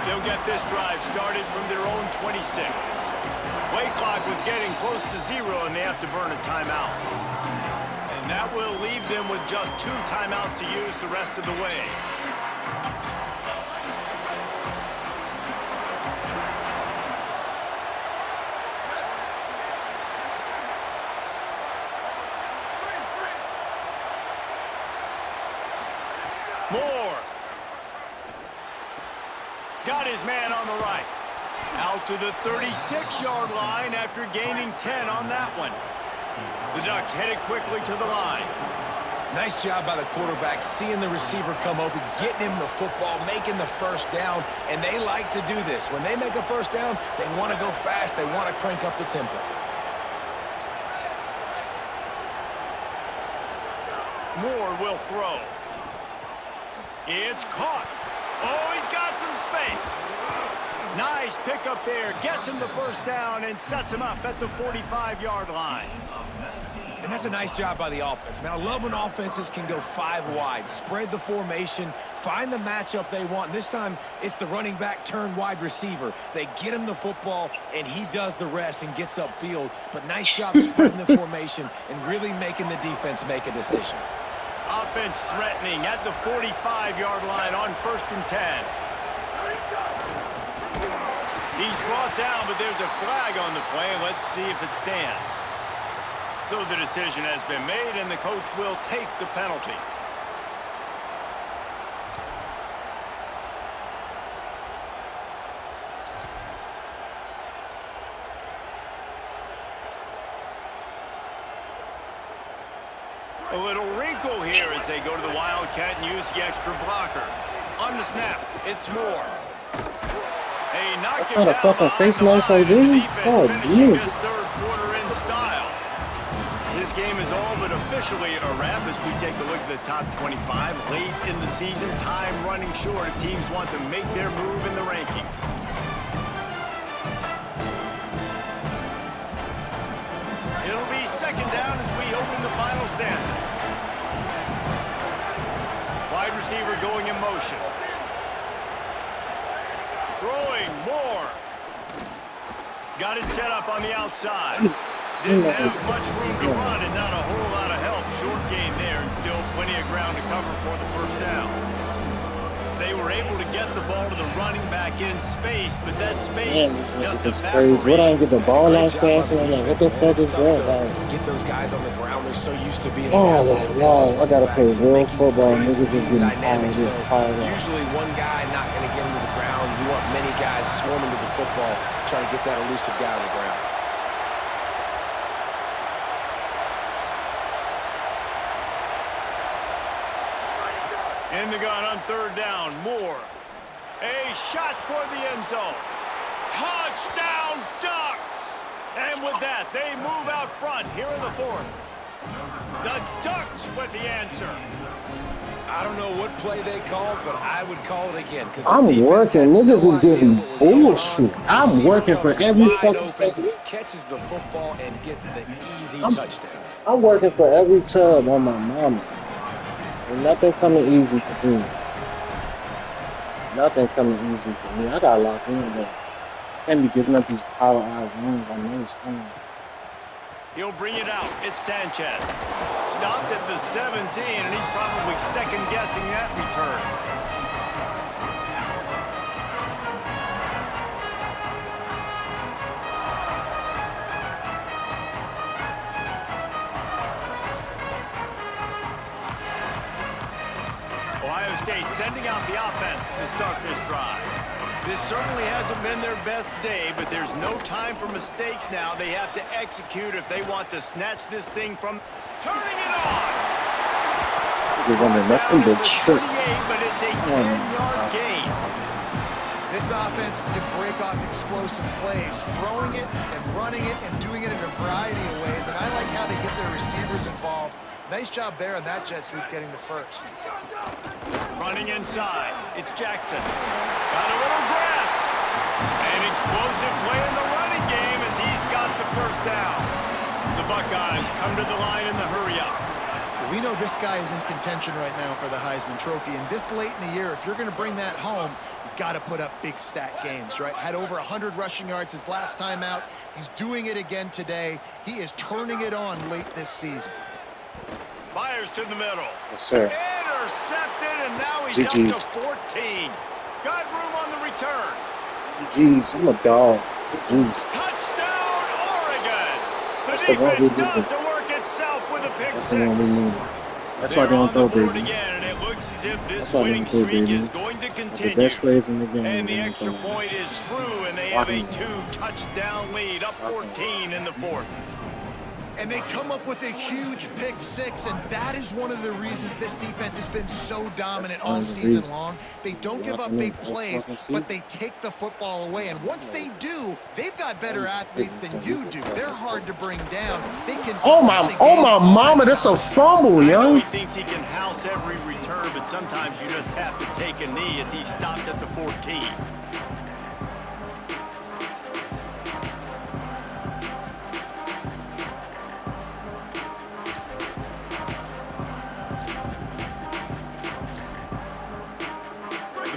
They'll get this drive started from their own 26. Play clock was getting close to 0, and they have to burn a timeout. And that will leave them with just 2 timeouts to use the rest of the way. Moore. Got his man on the right. Out to the 36-yard line after gaining 10 on that one. The Ducks headed quickly to the line. Nice job by the quarterback, seeing the receiver come open, getting him the football, making the 1st down, and they like to do this. When they make a 1st down, they want to go fast, they want to crank up the tempo. Ford will throw. It's caught. Oh, he's got some space. Nice pickup there. Gets him the first down and sets him up at the 45-yard line. And that's a nice job by the offense, man. I love when offenses can go 5 wide, spread the formation, find the matchup they want. And this time, it's the running back turned wide receiver. They get him the football, and he does the rest and gets upfield. But nice job spreading the formation and really making the defense make a decision. Offense threatening at the 45-yard line on 1st and 10. He's brought down, but there's a flag on the play. Let's see if it stands. So the decision has been made, and the coach will take the penalty. A little wrinkle here as they go to the Wildcat and use the extra blocker. On the snap, it's Moore. That's not a fucking face mask right there. Oh, dude. This third quarter in style. This game is all but officially a wrap as we take a look at the top 25 late in the season. Time running short if teams want to make their move in the rankings. It'll be 2nd down as we open the final stanza. Wide receiver going in motion. Throwing more. Got it set up on the outside. Didn't have much room to run and not a whole lot of help. Short game there and still plenty of ground to cover for the first down. They were able to get the ball to the running back in space, but that space just crazy. What, I get the ball that fast? And I'm like, what the fuck is that? Get those guys on the ground. They're so used to being. Oh my God! I gotta play real football. Niggas is getting dynamic. So usually one guy not going to get him to the ground. You want many guys swarming to the football, trying to get that elusive guy on the ground. In the gun on 3rd down, Moore. A shot toward the end zone. Touchdown, Ducks! And with that, they move out front here in the 4th. The Ducks with the answer. I don't know what play they called, but I would call it again. I'm working. Niggas is getting bullshit. I'm working for every fucking thing. Catches the football and gets the easy touchdown. I'm working for every tub on my mama. Ain't nothing coming easy for me. Nothing coming easy for me. I got locked in there. Can't be giving up these power out runs. I know it's coming. He'll bring it out. It's Sanchez. Stopped at the 17, and he's probably second-guessing that return. Ohio State sending out the offense to start this drive. This certainly hasn't been their best day, but there's no time for mistakes now. They have to execute if they want to snatch this thing from turning it on. They're running nothing but shit. But it's a 10-yard gain. This offense can break off explosive plays, throwing it and running it and doing it in a variety of ways. And I like how they get their receivers involved. Nice job there on that jet sweep getting the first. Running inside. It's Jackson. Got a little grass. An explosive play in the running game as he's got the first down. The Buckeyes come to the line in the hurry-up. We know this guy is in contention right now for the Heisman Trophy. And this late in the year, if you're going to bring that home, you've got to put up big stat games, right? Had over 100 rushing yards his last time out. He's doing it again today. He is turning it on late this season. Fires to the middle. Yes, sir. Intercepted, and now he's up to 14. Got room on the return. Jeez, I'm a dog. Jeez. Touchdown, Oregon. The defense does the work itself with a pick That's six. the one we need. That's why they don't throw, baby. Again, and it looks as if this That's why they winning don't throw, streak baby. is going to continue. The best plays in the game. And the extra point is true, and they have a 2-touchdown lead, up 14 in the 4th. And they come up with a huge pick six, and that is one of the reasons this defense has been so dominant all season long. They don't give up big plays, but they take the football away. And once they do, they've got better athletes than you do. They're hard to bring down. They can. Oh my mama, that's a fumble, young. He thinks he can house every return, but sometimes you just have to take a knee as he stopped at the 14.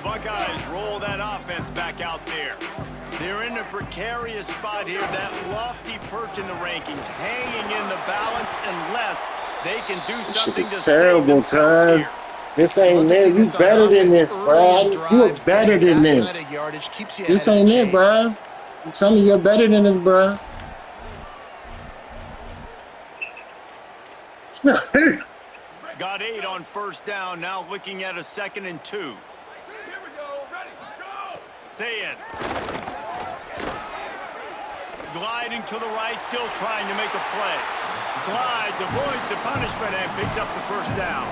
Buckeyes roll that offense back out there. They're in a precarious spot here, that lofty perch in the rankings, hanging in the balance unless they can do something to save themselves here. This ain't it. You better than this, bro. You're better than this. This ain't it, bro. I'm telling you, you're better than this, bro. Got 8 on first down, now looking at a 2nd and 2. Saying. Gliding to the right, still trying to make a play. Slides, avoids the punishment, and picks up the first down.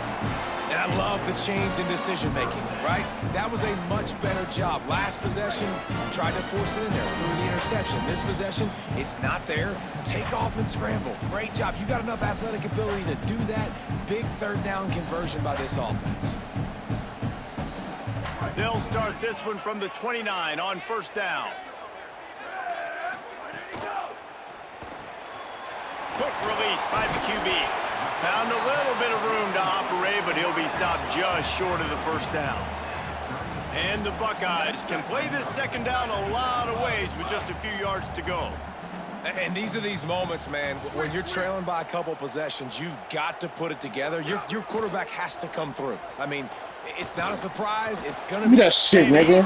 And I love the change in decision-making, right? That was a much better job. Last possession, tried to force it in there through the interception. This possession, it's not there. Take off and scramble. Great job. You got enough athletic ability to do that. Big third down conversion by this offense. They'll start this one from the 29 on first down. Quick release by the QB. Found a little bit of room to operate, but he'll be stopped just short of the first down. And the Buckeyes can play this second down a lot of ways with just a few yards to go. And these are these moments, man, when you're trailing by a couple possessions, you've got to put it together. Your quarterback has to come through. I mean, it's not a surprise. It's going to be that shit, nigga.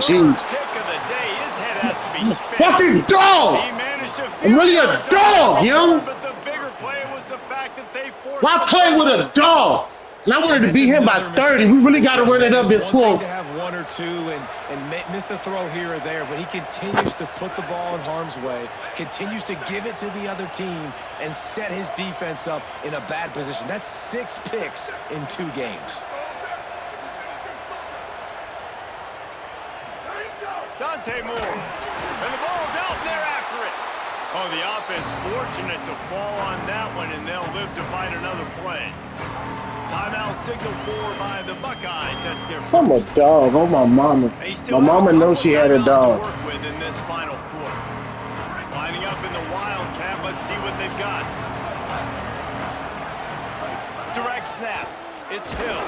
Jeez. Pick of the day. His head has to be spent. Fucking dog. He managed to I'm really a dog, yo. But the bigger play was the fact that they forced. Why play with a dog? And I wanted to beat him by 30. We really got to run it up this floor. To have 1 or 2 and miss a throw here or there, but he continues to put the ball in harm's way, continues to give it to the other team, and set his defense up in a bad position. That's 6 picks in 2 games. Dante Moore. And the ball's out and they're after it. Oh, the offense fortunate to fall on that one, and they'll live to find another play. Timeout signal forward by the Buckeyes. That's their first. I'm a dog. Oh, my mama. My mama knows she had a dog. To work with in this final quarter. Lining up in the Wildcat. Let's see what they've got. Direct snap. It's Hill.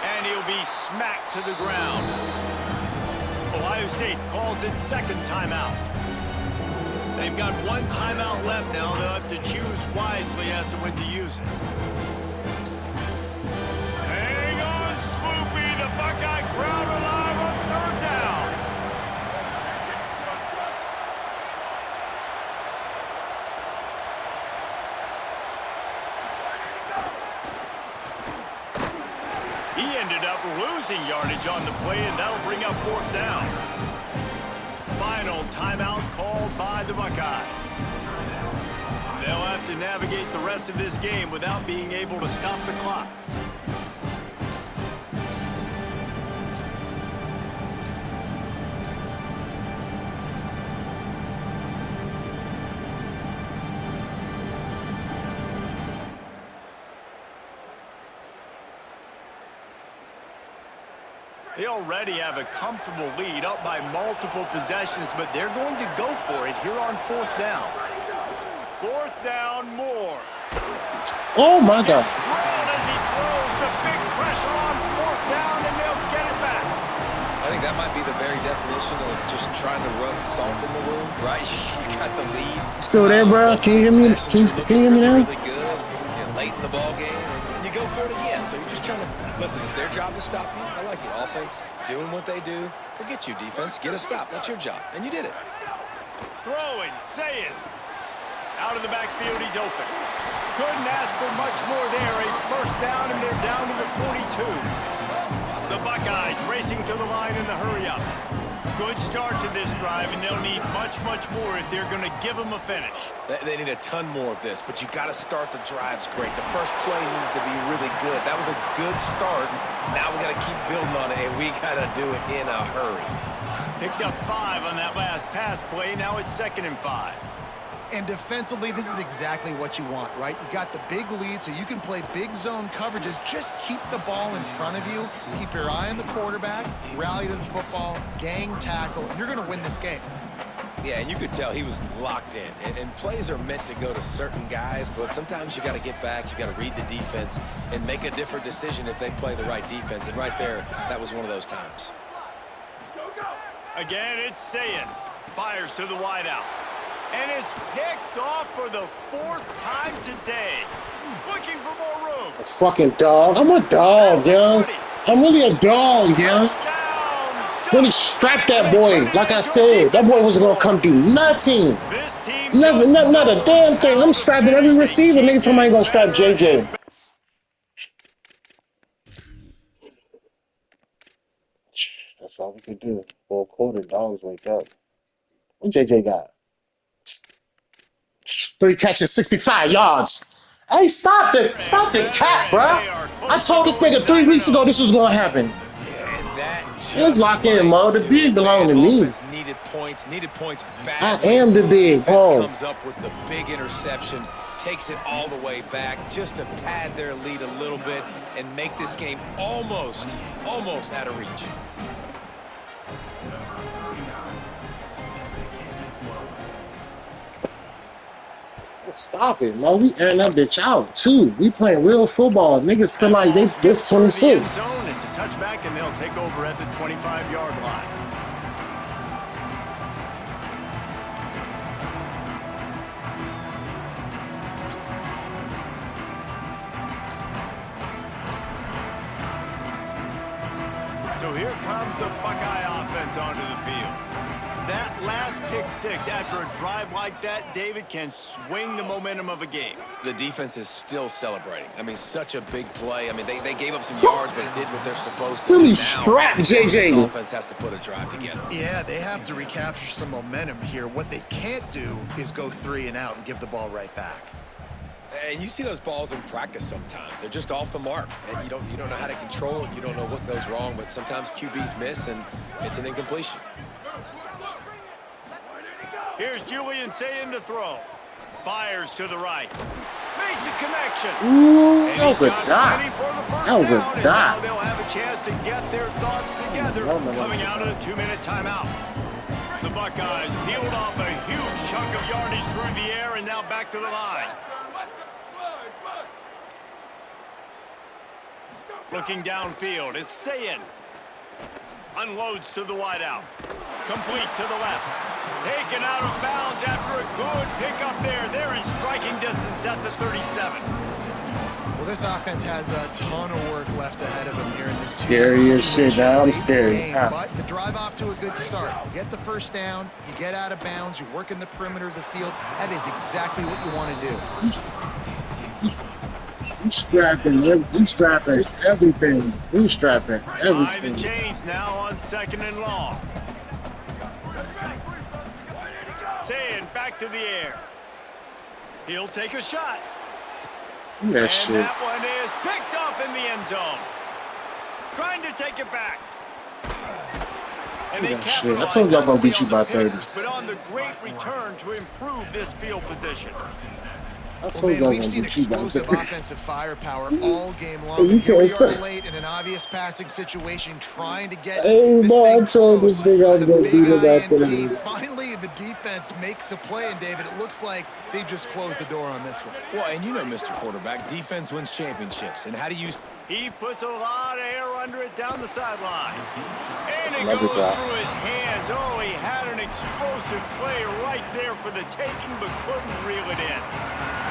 And he'll be smacked to the ground. Ohio State calls it second timeout. They've got 1 timeout left now. They'll have to choose wisely as to when to use it. Hang on, Swoopy. The Buckeye crowd alive on third down. He ended up losing yardage on the play, and that'll bring up fourth down. Final timeout called by the Buckeyes. They'll have to navigate the rest of this game without being able to stop the clock. They already have a comfortable lead, up by multiple possessions, but they're going to go for it here on fourth down. Fourth down, Moore. Oh, my God. Gets drilled as he throws the big pressure on fourth down, and they'll get it back. I think that might be the very definition of just trying to rub salt in the wound, right? You got the lead. Still there, bro? Can you hear me? Can you hear me now? Really good. You're late in the ball game, and you go for it again. So you're just trying to listen. It's their job to stop you. I like it. Offense doing what they do. Forget you, defense. Get a stop. That's your job, and you did it. Throwing, saying. Out of the backfield, he's open. Couldn't ask for much more there. A first down, and they're down to the 42. The Buckeyes racing to the line in the hurry-up. Good start to this drive, and they'll need much, much more if they're going to give them a finish. They need a ton more of this, but you got to start the drives great. The first play needs to be really good. That was a good start. Now we got to keep building on it, and we got to do it in a hurry. Picked up 5 on that last pass play. Now it's 2nd and 5. And defensively, this is exactly what you want, right? You got the big lead, so you can play big zone coverages. Just keep the ball in front of you. Keep your eye on the quarterback. Rally to the football. Gang tackle. You're going to win this game. Yeah, and you could tell he was locked in. And plays are meant to go to certain guys, but sometimes you got to get back. You got to read the defense and make a different decision if they play the right defense. And right there, that was one of those times. Again, it's Sayin. Fires to the wideout. And it's picked off for the 4th time today. Looking for more room. A fucking dog. I'm a dog, yo. I'm really a dog, yo. Really strap that boy. Like I said, that boy wasn't gonna come do nothing. Not a damn thing. I'm strapping every receiver. Nigga told me I ain't gonna strap JJ. That's all we could do. For a quarter, dogs wake up. What JJ got? 3 catches, 65 yards. Hey, stop the cap, bro. I told this nigga 3 weeks ago this was gonna happen. Let's lock in, Mo. The big belong to me. Needed points back. I am the big. Comes up with the big interception, takes it all the way back just to pad their lead a little bit and make this game almost out of reach. Stop it, Mo. We airing that bitch out, too. We playing real football. Niggas feel like they this 26. It's a touchback, and they'll take over at the 25-yard line. So here comes the Buckeye offense onto the field. That last pick 6 after a drive like that, David, can swing the momentum of a game. The defense is still celebrating. I mean, such a big play. I mean, they gave up some yards, but did what they're supposed to. Really strap JJ. This offense has to put a drive together. Yeah, they have to recapture some momentum here. What they can't do is go 3 and out and give the ball right back. And you see those balls in practice sometimes. They're just off the mark. And you don't know how to control it. You don't know what goes wrong, but sometimes QBs miss, and it's an incompletion. Here's Julian Sayin to throw. Fires to the right. Makes a connection. Ooh, that was a dot. That was a dot. They'll have a chance to get their thoughts together coming out of a 2-minute timeout. The Buckeyes peeled off a huge chunk of yardage through the air and now back to the line. Looking downfield, it's Sayin. Unloads to the wideout. Complete to the left. Taken out of bounds after a good pickup there. They're in striking distance at the 37. Well, this offense has a ton of work left ahead of them here in this scary as shit, now I'm scared. But the drive off to a good start. You get the first down, you get out of bounds, you work in the perimeter of the field. That is exactly what you want to do. He's strapping everything. He's strapping everything. Behind the chains now on 2nd and long. Sayin back to the air. He'll take a shot. That shit. That one is picked off in the end zone. Trying to take it back. And they shit. I told y'all gonna beat you by 30. But on the great return to improve this field position. Well, man, we've seen explosive offensive firepower all game long. Here we are late in an obvious passing situation, trying to get this thing close. The big INT. Finally, the defense makes a play, and David, it looks like they just closed the door on this one. Well, and you know, Mr. Quarterback, defense wins championships. And how do you... He puts a lot of air under it down the sideline. And it goes through his hands. Oh, he had an explosive play right there for the taking, but couldn't reel it in.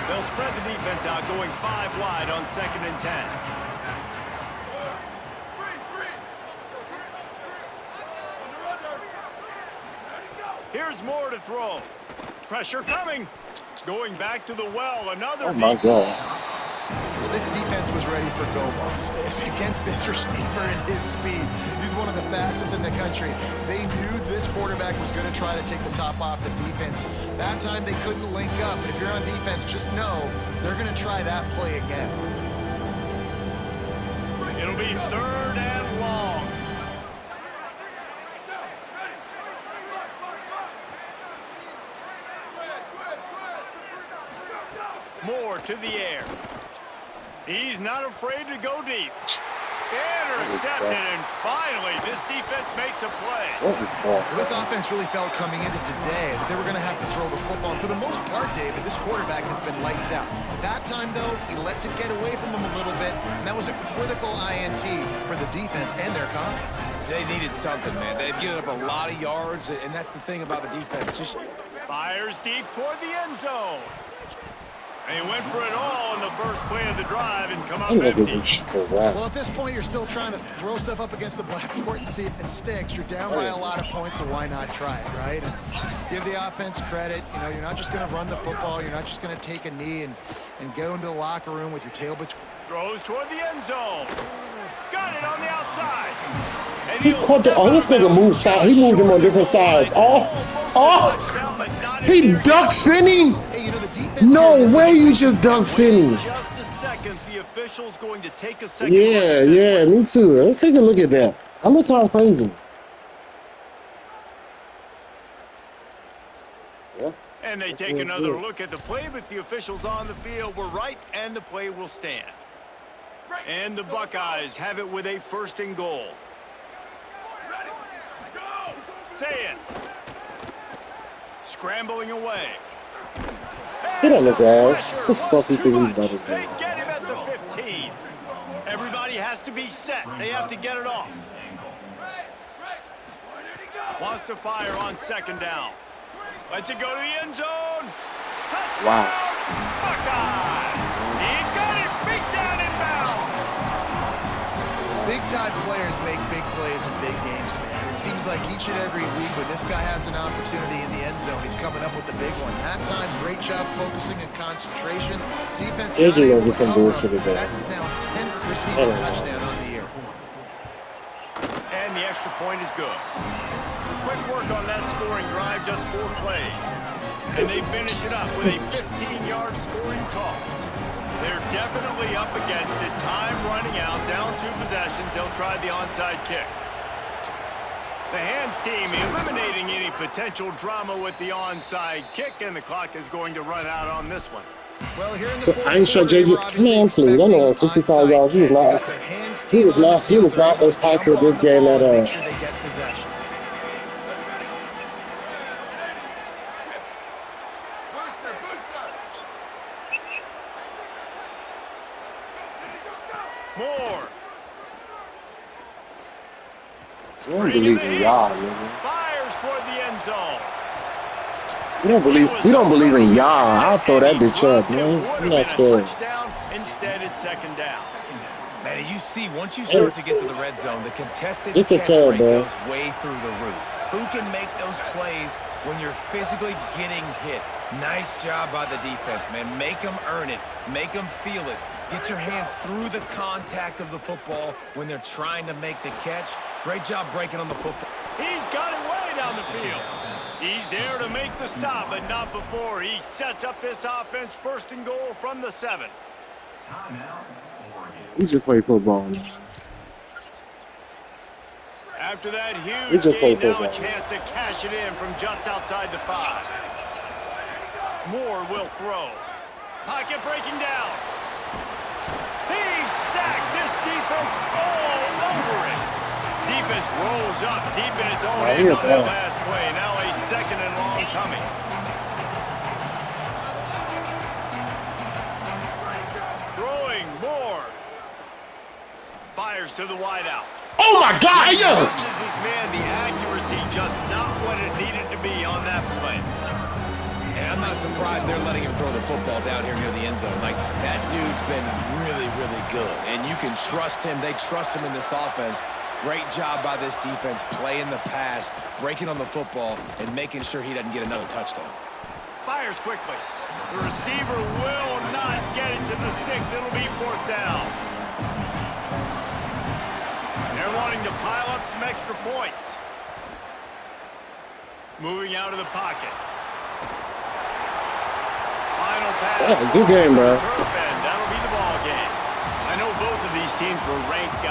They'll spread the defense out, going 5 wide on 2nd and 10. Here's more to throw. Pressure coming. Going back to the well. Another. Oh, my God. Well, this defense was ready for go balls. Against this receiver and his speed, he's one of the fastest in the country. They knew this quarterback was going to try to take the top off the defense. That time they couldn't link up, but if you're on defense, just know they're going to try that play again. It'll be 3rd and long. Moore to the air. He's not afraid to go deep. Intercepted, and finally, this defense makes a play. What is that? This offense really felt coming into today that they were going to have to throw the football. And for the most part, David, this quarterback has been lights out. That time, though, he lets it get away from him a little bit, and that was a critical INT for the defense and their confidence. They needed something, man. They've given up a lot of yards, and that's the thing about the defense. Just Fires deep toward the end zone. And he went for it all in the first play of the drive and come up empty. Well, at this point, you're still trying to throw stuff up against the blackboard and see if it sticks. You're down by a lot of points, so why not try it, right? And give the offense credit. You know, you're not just going to run the football. You're not just going to take a knee and go into the locker room with your tail between. Throws toward the end zone. Got it on the outside. And He caught the. Oh, this nigga moved side. He moved him on different sides. He ducked Finney. Hey, you know, the defense No way, you just ducked Finney. Just a second, the official's going to take a second. Yeah, me too. Let's take a look at that. I look how crazy. Yeah. And they take another look at the play, but the officials on the field were right, and the play will stand. And the Buckeyes have it with a 1st and goal. Say it. Scrambling away. Get on his ass. What the fuck he think he's about to do? They get him at the 15. Everybody has to be set. They have to get it off. Wants to fire on 2nd down. Lets it go to the end zone. Touchdown! Wow. Buckeye! He got it. Beat down in bounds. Big-time players make big plays in big games, man. It seems like each and every week when this guy has an opportunity in the end zone, he's coming up with the big one. That time, great job focusing and concentration. Defense not able to cover him. That's his now 10th receiving touchdown on the year. And the extra point is good. Quick work on that scoring drive, just 4 plays. And they finish it up with a 15-yard scoring toss. They're definitely up against it. Time running out, down 2 possessions. They'll try the onside kick. The hands team eliminating any potential drama with the onside kick, and the clock is going to run out on this one. Well, here in the So fourth I ain't sure quarter, JJ. we're Man, please. I know at 65 yards. He was not. He was not impactful this game at all. Make sure they get possession. More. We don't believe in y'all, nigga. Fires toward the end zone. We don't believe in y'all. I'll throw that bitch up, man. I'm not scared. Touchdown. Instead, it's 2nd down. Man, you see, once you start to get to the red zone, the contested It's a catch tell, rate bro. goes way through the roof. Who can make those plays when you're physically getting hit? Nice job by the defense, man. Make them earn it. Make them feel it. Get your hands through the contact of the football when they're trying to make the catch. Great job breaking on the football. He's got it way down the field. He's there to make the stop, but not before. He sets up this offense 1st and goal from the 7. We just play football. After that We huge just play gain, now a football. chance to cash it in from just outside the 5. Moore will throw. Pocket breaking down. He's sacked. This defense all over it. Defense rolls up deep in its own end on that last play. Now a 2nd and long coming. Throwing Moore. Fires to the wideout. Oh my God, yo! This is his man. The accuracy just not what it needed to be on that play. And I'm not surprised they're letting him throw the football down here near the end zone. Like, that dude's been really, really good. And you can trust him. They trust him in this offense. Great job by this defense playing the pass, breaking on the football, and making sure he doesn't get another touchdown. Fires quickly. The receiver will not get it to the sticks. It'll be 4th down. to pile up some extra points. Moving out of the pocket. Final pass. That's a good game, bro. That'll be the ball game. I know both of these teams were ranked guys